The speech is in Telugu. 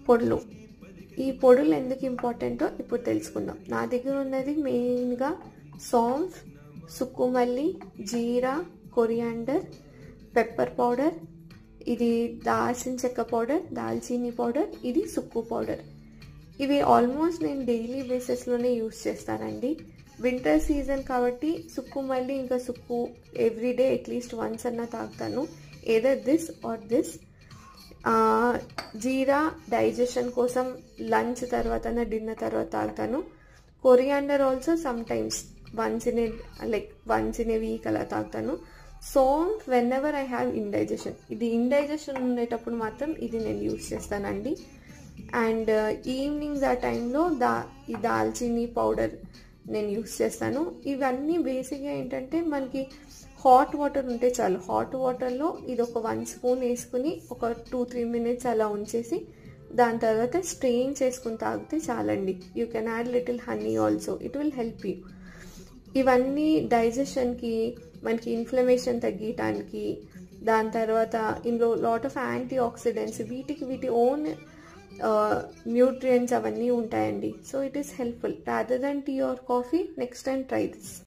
పొడులు. ఈ పొడులు ఎందుకు ఇంపార్టెంటో ఇప్పుడు తెలుసుకుందాం. నా దగ్గర ఉన్నది మెయిన్గా సోంఫ్, సుక్కుమల్లి, జీరా, కొరియాండర్, పెప్పర్ పౌడర్, ఇది దాల్చిన చెక్క పౌడర్, దాల్చీనీ పౌడర్, ఇది సుక్కు పౌడర్. ఇవి ఆల్మోస్ట్ నేను డైలీ బేసిస్లోనే యూస్ చేస్తానండి. వింటర్ సీజన్ కాబట్టి సుక్కుమల్లి ఇంకా సుక్కు ఎవ్రీడే అట్లీస్ట్ వన్స్ అన్నా తాగుతాను. Either this are this. Jeera digestion కోసం లంచ్ తర్వాత డిన్నర్ తర్వాత తాగుతాను. Coriander also some times once in a week అలా తాగుతాను. Saunf when ever I have indigestion, ఇది ఇండైజెషన్ ఉండేటప్పుడు మాత్రం ఇది నేను యూస్ చేస్తానండి. అండ్ ఈవినింగ్స్ ఆ టైంలో ఈ దాల్చినీ పౌడర్ నేను యూస్ చేస్తాను. ఇవన్నీ బేసిక్గా ఏంటంటే మనకి హాట్ వాటర్ ఉంటే చాలు. హాట్ వాటర్లో ఇది ఒక 1 స్పూన్ వేసుకుని ఒక 2-3 minutes అలా ఉంచేసి దాని తర్వాత స్ట్రెయిన్ చేసుకుని తాగితే చాలండి. You can add little honey also, it will help you. ఇవన్నీ డైజెషన్కి, మనకి ఇన్ఫ్లమేషన్ తగ్గటానికి, దాని తర్వాత ఇందులో లాట్ ఆఫ్ యాంటీ ఆక్సిడెంట్స్, వీటి ఓన్ న్యూట్రియంట్స్ అవన్నీ ఉంటాయండి. So it is helpful rather than tea or coffee. Next time try this.